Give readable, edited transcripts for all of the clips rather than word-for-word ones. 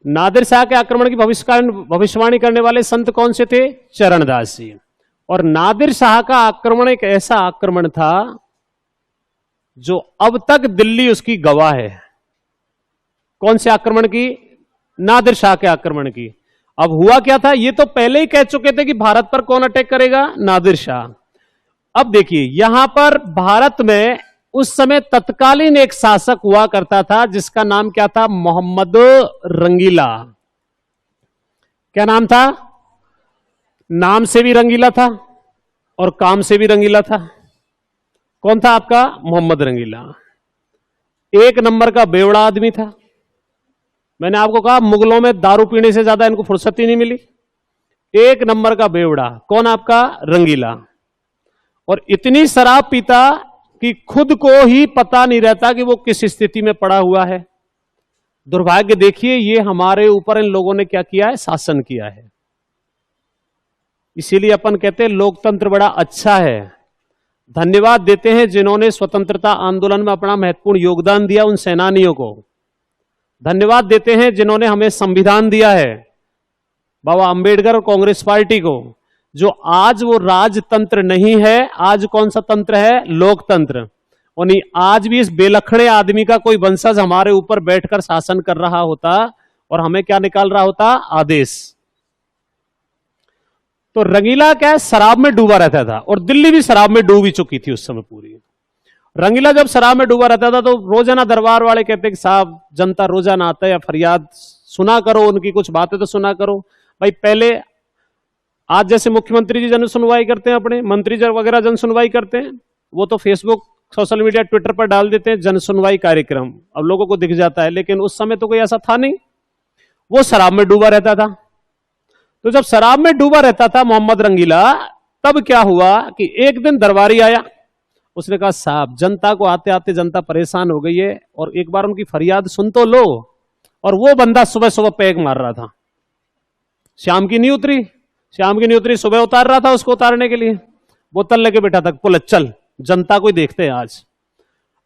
नादिर शाह के आक्रमण की भविष्यवाणी करने वाले संत कौन से थे? चरणदास जी। और नादिर शाह का आक्रमण एक ऐसा आक्रमण था जो अब तक दिल्ली उसकी गवाह है। कौन से आक्रमण की? नादिर शाह के आक्रमण की। अब हुआ क्या था, ये तो पहले ही कह चुके थे कि भारत पर कौन अटैक करेगा? नादिर शाह। अब देखिए यहां पर भारत में उस समय तत्कालीन एक शासक हुआ करता था जिसका नाम क्या था? मोहम्मद रंगीला। क्या नाम था? नाम से भी रंगीला था और काम से भी रंगीला था। कौन था आपका? मोहम्मद रंगीला। एक नंबर का बेवड़ा आदमी था। मैंने आपको कहा मुगलों में दारू पीने से ज्यादा इनको फुर्सत ही नहीं मिली। एक नंबर का बेवड़ा। कौन? आपका रंगीला। और इतनी शराब पीता कि खुद को ही पता नहीं रहता कि वो किस स्थिति में पड़ा हुआ है। दुर्भाग्य देखिए, ये हमारे ऊपर इन लोगों ने क्या किया है? शासन किया है। इसीलिए अपन कहते हैं लोकतंत्र बड़ा अच्छा है। धन्यवाद देते हैं जिन्होंने स्वतंत्रता आंदोलन में अपना महत्वपूर्ण योगदान दिया, उन सेनानियों को। धन्यवाद देते हैं जिन्होंने हमें संविधान दिया है, बाबा अंबेडकर और कांग्रेस पार्टी को। जो आज वो राजतंत्र नहीं है, आज कौन सा तंत्र है? लोकतंत्र। और नहीं, आज भी इस बेलखड़े आदमी का कोई वंशज हमारे ऊपर बैठकर शासन कर रहा होता और हमें क्या निकाल रहा होता? आदेश। तो रंगीला क्या है? शराब में डूबा रहता था और दिल्ली भी शराब में डूबी चुकी थी उस समय पूरी। रंगीला जब शराब में डूबा रहता था तो रोजाना दरबार वाले कहते कि साहब जनता रोजाना आता है या फरियाद सुना करो, उनकी कुछ बातें तो सुना करो। भाई पहले आज जैसे मुख्यमंत्री जी जन सुनवाई करते हैं, अपने मंत्री वगैरह जन सुनवाई करते हैं, वो तो फेसबुक, सोशल मीडिया, ट्विटर पर डाल देते हैं जन सुनवाई कार्यक्रम, अब लोगों को दिख जाता है। लेकिन उस समय तो कोई ऐसा था नहीं, वो शराब में डूबा रहता था। तो जब शराब में डूबा रहता था मोहम्मद रंगीला, तब क्या हुआ कि एक दिन दरबारी आया। उसने कहा साहब जनता को आते आते जनता परेशान हो गई है और एक बार उनकी फरियाद सुन तो लो। और वो बंदा सुबह सुबह पैग मार रहा था, शाम की नहीं उतरी, सुबह उतार रहा था उसको उतारने के लिए। बोतल लेके बैठा था, बोले चल जनता को देखते हैं आज।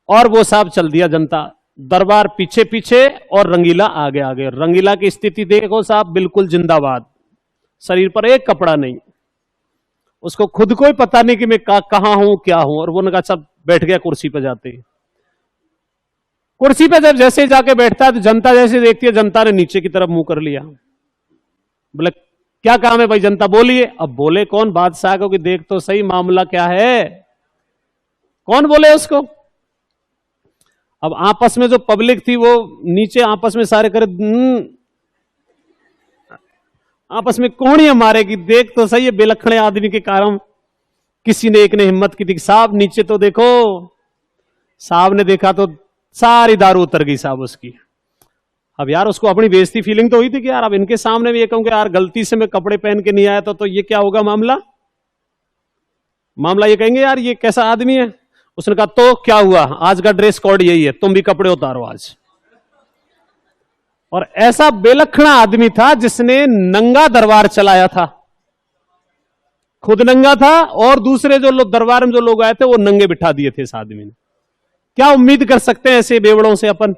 और वो साहब चल दिया, जनता दरबार पीछे पीछे और रंगीला आगे आगे। रंगीला की स्थिति देखो साहब, बिल्कुल जिंदाबाद, शरीर पर एक कपड़ा नहीं, उसको खुद को ही पता नहीं कि मैं कहां हूं क्या हूं। और वो सब बैठ गया कुर्सी पे जाते ही। कुर्सी पे जब जैसे जाके बैठता है तो जनता जैसे देखती है, जनता ने नीचे की तरफ मुंह कर लिया। बोले क्या काम है भाई, जनता बोलिए। अब बोले कौन? बादशाह को कि देख तो सही मामला क्या है। कौन बोले उसको? अब आपस में जो पब्लिक थी वो नीचे आपस में सारे करे, आपस में कोहणियां मारे कि देख तो सही है बेलखड़े आदमी के कारण। किसी ने एक ने हिम्मत की थी, साहब नीचे तो देखो। साहब ने देखा तो सारी दारू उतर गई साहब उसकी। अब यार उसको अपनी बेइज्जती फीलिंग तो हुई थी कि यार अब इनके सामने भी ये कहूं कि यार गलती से मैं कपड़े पहन के नहीं आया तो ये क्या होगा मामला। ये कहेंगे यार ये कैसा आदमी है। उसने कहा तो क्या हुआ, आज का ड्रेस कोड यही है, तुम भी कपड़े उतारो आज। और ऐसा बेलखड़ा आदमी था जिसने नंगा दरबार चलाया था, खुद नंगा था और दूसरे जो लोग दरबार में जो लोग आए थे वो नंगे बिठा दिए थे इस आदमी ने। क्या उम्मीद कर सकते हैं ऐसे बेवड़ों से? अपन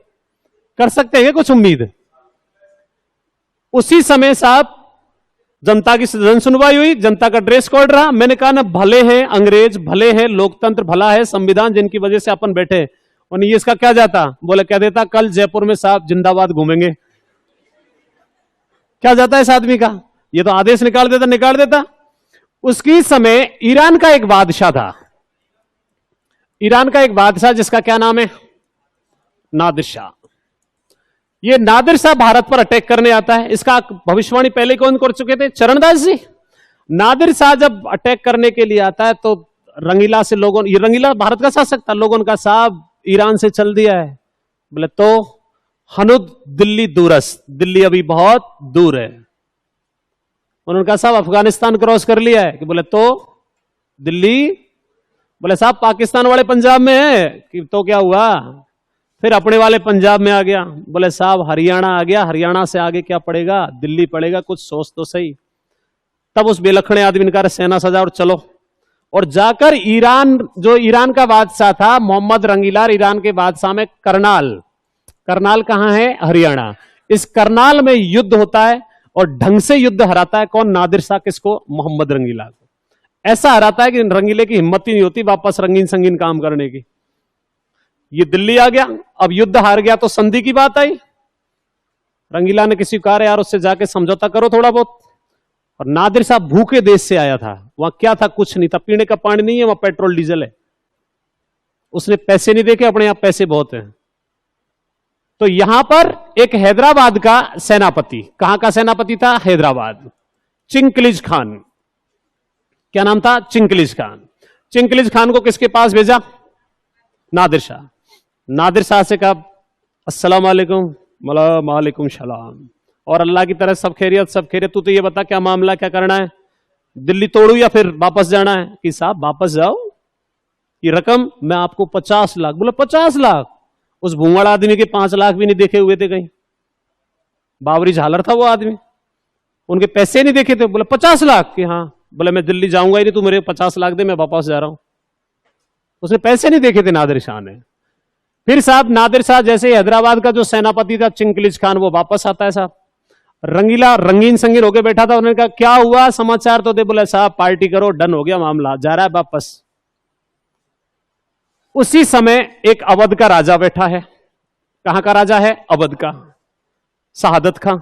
कर सकते हैं कुछ उम्मीद? उसी समय साहब जनता की जन सुनवाई हुई, जनता का ड्रेस कोड रहा। मैंने कहा ना, भले हैं अंग्रेज, भले हैं लोकतंत्र, भला है संविधान जिनकी वजह से अपन बैठे। और ये इसका क्या जाता? बोले क्या देता, कल जयपुर में साहब जिंदाबाद घूमेंगे। क्या जाता है इस आदमी का? ये तो आदेश निकाल देता। उसकी समय ईरान का एक बादशाह था, ईरान का एक बादशाह जिसका क्या नाम है? नादिर शाह। ये नादिर शाह भारत पर अटैक करने आता है। इसका भविष्यवाणी पहले कौन कर चुके थे? चरणदास जी। नादिर शाह जब अटैक करने के लिए आता है तो रंगीला से लोगों, ये रंगीला भारत का शासक था, लोगों ने कहा साहब ईरान से चल दिया है। बोले तो हनुद दिल्ली दूरस्त, दिल्ली अभी बहुत दूर है। उन्होंने कहा साहब अफगानिस्तान क्रॉस कर लिया है। कि बोले तो दिल्ली, बोले साहब पाकिस्तान वाले पंजाब में है। कि तो क्या हुआ? फिर अपने वाले पंजाब में आ गया। बोले साहब हरियाणा आ गया, हरियाणा से आगे क्या पड़ेगा? दिल्ली पड़ेगा, कुछ सोच तो सही। तब उस बेलखड़े आदमी ने कहा सेना सजा और चलो। और जाकर ईरान, जो ईरान का बादशाह था मोहम्मद रंगीला, ईरान के बादशाह में करनाल कहां है? हरियाणा। इस करनाल में युद्ध होता है और ढंग से युद्ध हराता है कौन? नादिर शाह। किसको? मोहम्मद रंगीला को। ऐसा हराता है कि रंगीले की हिम्मत ही नहीं होती वापस रंगीन संगीन काम करने की। ये दिल्ली आ गया, अब युद्ध हार गया तो संधि की बात आई। रंगीला ने किसी को कहा यार उससे जाके समझौता करो थोड़ा बहुत। और नादिर साहब भूखे देश से आया था, वहां क्या था? कुछ नहीं था, पीने का पानी नहीं है, वहां पेट्रोल डीजल है। उसने पैसे नहीं देखे, अपने यहां पैसे बहुत हैं। तो यहां पर एक हैदराबाद का सेनापति, कहां का सेनापति था? हैदराबाद, चिंकलिज खान। क्या नाम था? चिंकलिज खान। चिंकलिज खान को किसके पास भेजा? नादिर शाह। नादिर शाह से कहा अस्सलाम वालेकुम। वालेकुम सलाम। और अल्लाह की तरह सब खैरियत? सब खैरियत। तू तो ये बता क्या मामला, क्या करना है? दिल्ली तोड़ू या फिर वापस जाना है? कि साहब वापस जाओ, ये रकम मैं आपको 50 लाख। बोला 50 लाख? उस भूंगड़ आदमी के 5 लाख भी नहीं देखे हुए थे कहीं, बावरी झालर था वो आदमी, उनके पैसे नहीं देखे थे। बोले 50 लाख? कि हाँ। बोले मैं दिल्ली जाऊंगा ही नहीं, तू मेरे 50 लाख दे, मैं वापस जा रहा हूं। उसने पैसे नहीं देखे थे नादिर शाह ने। फिर साहब नादिर शाह जैसे हैदराबाद का जो सेनापति था चिंकलिज खान, वो वापस आता है। साहब रंगीला रंगीन संगीन होके बैठा था। उन्होंने कहा क्या हुआ, समाचार तो दे। बोले साहब पार्टी करो, डन हो गया मामला, जा रहा है वापस। उसी समय एक अवध का राजा बैठा है। कहां का राजा है? अवध का, शहादत खां।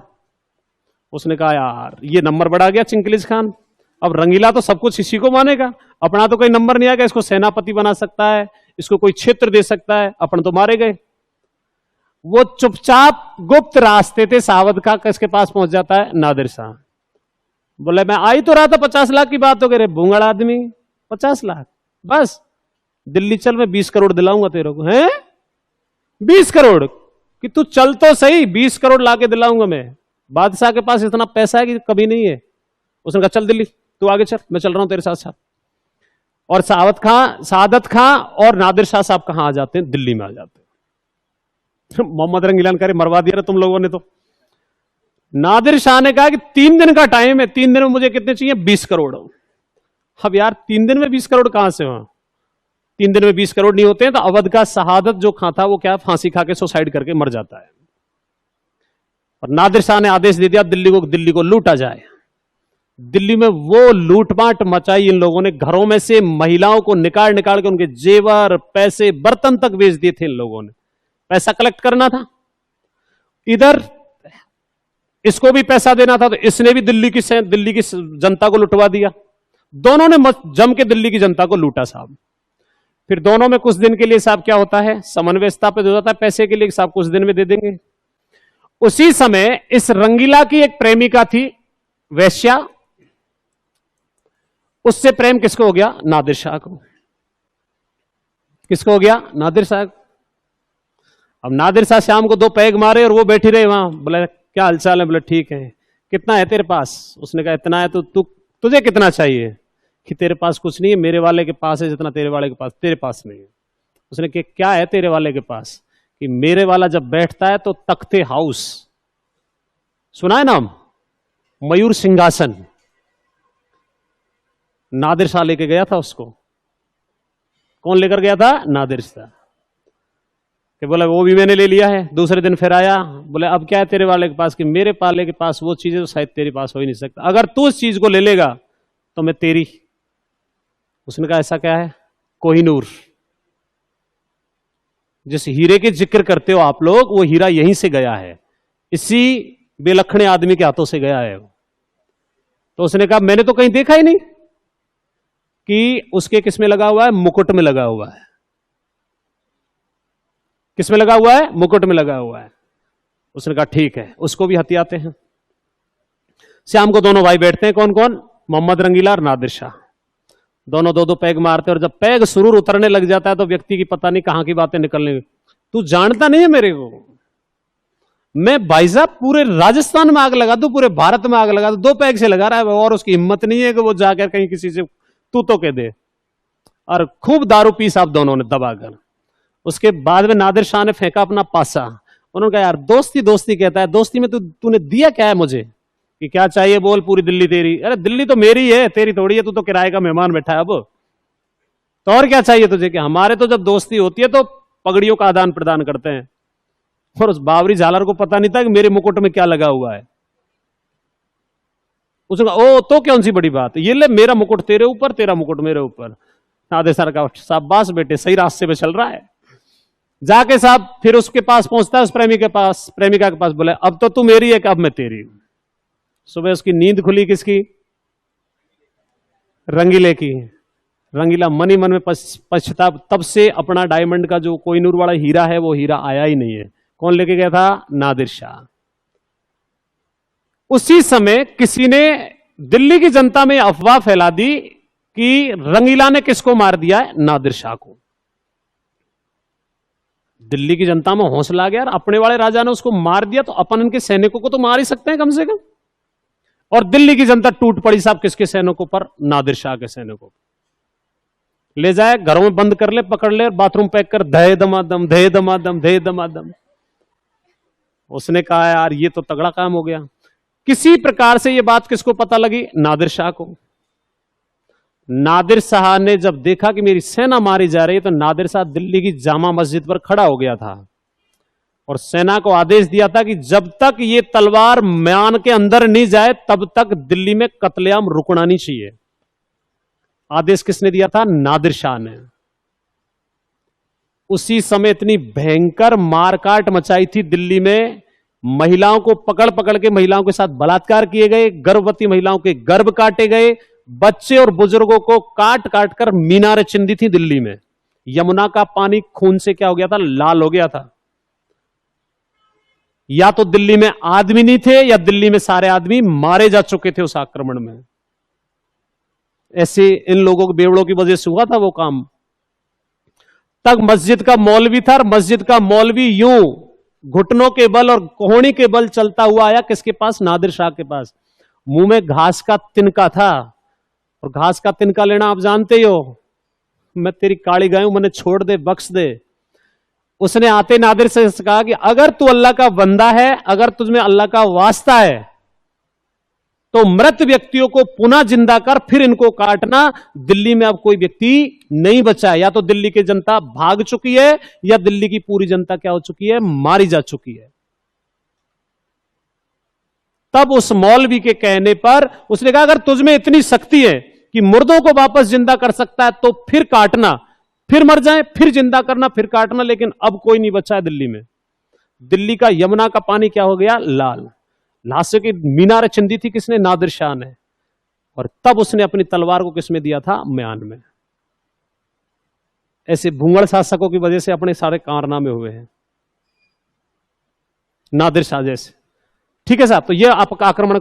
उसने कहा यार ये नंबर बढ़ा गया चिंकलिज खान, अब रंगीला तो सब कुछ इसी को मानेगा, अपना तो कोई नंबर नहीं आएगा। इसको सेनापति बना सकता है, इसको कोई क्षेत्र दे सकता है, अपन तो मारे गए। वो चुपचाप गुप्त रास्ते थे सावध का किसके पास पहुंच जाता है? नादिर शाह। बोले मैं आई तो रहा था 50 लाख की बात हो गई। भूंगड़ आदमी 50 लाख? बस दिल्ली चल, मैं 20 करोड़ दिलाऊंगा तेरे को। हैं 20 करोड़? कि तू चल तो सही, 20 करोड़ लाके दिलाऊंगा मैं। बादशाह के पास इतना पैसा है कि कभी नहीं है। उसने कहा चल दिल्ली, तू आगे चल, मैं चल रहा हूं तेरे साथ साथ। और सादत खां और नादिर शाह साहब कहां आ जाते हैं? दिल्ली में आ जाते हैं। मोहम्मद रंगीला करे मरवा दिया तुम लोगों ने तो। नादिर शाह ने कहा कि 3 दिन का टाइम है, 3 दिन में मुझे कितने चाहिए? 20 करोड़। अब यार 3 दिन में 20 करोड़ कहां से? वहां 3 दिन में 20 करोड़ नहीं होते हैं। तो अवध का शहादत जो खां था वो क्या फांसी खा के सुसाइड करके मर जाता है। और नादिर शाह ने आदेश दे दिया दिल्ली को लूटा जाए। दिल्ली में वो लूटमाट मचाई इन लोगों ने, घरों में से महिलाओं को निकाल निकाल के उनके जेवर, पैसे, बर्तन तक बेच दिए थे इन लोगों ने। पैसा कलेक्ट करना था, इधर इसको भी पैसा देना था, तो इसने भी दिल्ली की जनता को लुटवा दिया। दोनों ने जम के दिल्ली की जनता को लूटा साहब। फिर दोनों में कुछ दिन के लिए साहब क्या होता है? समन्वय स्थापित हो जाता है पैसे के लिए, साहब कुछ दिन में दे देंगे। उसी समय इस रंगीला की एक प्रेमिका थी वैश्या, उससे प्रेम किसको हो गया? नादिर शाह को। किसको हो गया? नादिर शाह। अब नादिर शाह शाम को 2 पैग मारे और वो बैठी रहे वहां। बोले क्या हालचाल है? बोले ठीक है। कितना है तेरे पास? उसने कहा इतना है। तो तुझे कितना चाहिए? कि तेरे पास कुछ नहीं है, मेरे वाले के पास है जितना तेरे वाले के पास, तेरे पास नहीं है। उसने कहा क्या है तेरे वाले के पास? कि मेरे वाला जब बैठता है तो तख्ते हाउस, सुना है नाम? मयूर सिंहासन। नादिर शाह लेके गया था उसको। कौन लेकर गया था? नादिर शाह। कि बोला वो भी मैंने ले लिया है। दूसरे दिन फिर आया, बोले अब क्या है तेरे वाले के पास? कि मेरे वाले के पास वो चीज है तो शायद तेरे पास हो ही नहीं सकता, अगर तू उस चीज को ले लेगा तो मैं तेरी। उसने कहा ऐसा क्या है? कोहिनूर। जिस हीरे के जिक्र करते हो आप लोग, वो हीरा यहीं से गया है, इसी बेलखणे आदमी के हाथों से गया है। तो उसने कहा मैंने तो कहीं देखा ही नहीं कि उसके किस में लगा हुआ है? मुकुट में लगा हुआ है। किस में लगा हुआ है? मुकुट में लगा हुआ है। उसने कहा ठीक है, उसको भी हथियाते हैं। शाम को दोनों भाई बैठते हैं। कौन कौन? मोहम्मद रंगीला और नादिर शाह। दोनों 2-2 पैग मारते हैं। और जब पैग सुरूर उतरने लग जाता है तो व्यक्ति की पता नहीं कहां की बातें निकलने। तू जानता नहीं है मेरे को, मैं भाई साहब पूरे राजस्थान में आग लगा दूं, पूरे भारत में आग लगा दूं, 2 पैग से लगा रहा है और उसकी हिम्मत नहीं है कि वो जाकर कहीं किसी से तू तो कह दे। और खूब दारू पी साहब दोनों ने दबाकर। उसके बाद में नादिर शाह ने फेंका अपना पासा। उन्होंने कहा यार दोस्ती दोस्ती कहता है, दोस्ती में तूने दिया क्या है मुझे? कि क्या चाहिए बोल, पूरी दिल्ली तेरी। अरे दिल्ली तो मेरी है, तेरी थोड़ी है, तू तो किराए का मेहमान बैठा है अब, तो और क्या चाहिए तुझे? कि हमारे तो जब दोस्ती होती है तो पगड़ियों का आदान प्रदान करते हैं। और उस बाबरी झालर को पता नहीं था कि मेरे मुकुट में क्या लगा हुआ है। उसने कहा ओ तो कौन सी बड़ी बात, ये ले मेरा मुकुट तेरे ऊपर, तेरा मुकुट मेरे ऊपर। आधे सर का शाबाश बेटे, सही रास्ते पे चल रहा है। जाके साहब फिर उसके पास पहुंचता है, उस प्रेमिका के पास, बोले अब तो तू मेरी है कि अब मैं तेरी हूं। सुबह उसकी नींद खुली किसकी? रंगीले की। रंगीला मन ही मन में पछतावा, तब से अपना डायमंड का जो कोहिनूर वाला हीरा है वो हीरा आया ही नहीं है। कौन लेके गया था? नादिर शाह। उसी समय किसी ने दिल्ली की जनता में अफवाह फैला दी कि रंगीला ने किसको मार दिया है? नादिर शाह को। दिल्ली की जनता में हौसला आ गया, अपने वाले राजा ने उसको मार दिया तो अपन इनके सैनिकों को तो मार ही सकते हैं कम से कम। और दिल्ली की जनता टूट पड़ी साहब किसके सैनिकों पर? नादिर शाह के सैनिकों पर। ले जाए घरों में बंद कर ले, पकड़ ले, बाथरूम पैक कर, धय दमादम धय दमादम धय दमादम। उसने कहा यार ये तो तगड़ा काम हो गया। किसी प्रकार से ये बात किसको पता लगी? नादिर शाह को। नादिर शाह ने जब देखा कि मेरी सेना मारी जा रही है, तो नादिर शाह दिल्ली की जामा मस्जिद पर खड़ा हो गया था और सेना को आदेश दिया था कि जब तक ये तलवार म्यान के अंदर नहीं जाए तब तक दिल्ली में कत्लेआम रुकना नहीं चाहिए। आदेश किसने दिया था? नादिर शाह ने। उसी समय इतनी भयंकर मारकाट मचाई थी दिल्ली में, महिलाओं को पकड़ पकड़ के महिलाओं के साथ बलात्कार किए गए, गर्भवती महिलाओं के गर्भ काटे गए, बच्चे और बुजुर्गों को काट काट कर मीनारें चिंदी थी दिल्ली में। यमुना का पानी खून से क्या हो गया था? लाल हो गया था। या तो दिल्ली में आदमी नहीं थे या दिल्ली में सारे आदमी मारे जा चुके थे उस आक्रमण में। ऐसे इन लोगों के बेवड़ों की वजह से हुआ था वो काम। तक मस्जिद का मौलवी था, और मस्जिद का मौलवी यूं घुटनों के बल और कोहनी के बल चलता हुआ आया किसके पास? नादिर शाह के पास। मुंह में घास का तिनका था, और घास का तिनका लेना आप जानते ही हो, मैं तेरी काली गाय हूं, मैंने छोड़ दे, बख्श दे। उसने आते नादिर से कहा कि अगर तू अल्लाह का बंदा है, अगर तुझमें अल्लाह का वास्ता है, तो मृत व्यक्तियों को पुनः जिंदा कर, फिर इनको काटना। दिल्ली में अब कोई व्यक्ति नहीं बचा है। या तो दिल्ली की जनता भाग चुकी है या दिल्ली की पूरी जनता क्या हो चुकी है? मारी जा चुकी है। तब उस मौलवी के कहने पर उसने कहा अगर तुझमें इतनी शक्ति है कि मुर्दों को वापस जिंदा कर सकता है तो फिर काटना, फिर मर जाए, फिर जिंदा करना, फिर काटना। लेकिन अब कोई नहीं बचा है दिल्ली में। दिल्ली का यमुना का पानी क्या हो गया? लाल। लाशों की मीनारें चिंदी थी किसने? नादिर शाह ने। और तब उसने अपनी तलवार को किसमें दिया था? म्यान में। ऐसे भूंगड़ शासकों की वजह से अपने सारे कारनामे हुए हैं, नादिर शाह जैसे। ठीक है साहब, तो यह आपका आक्रमण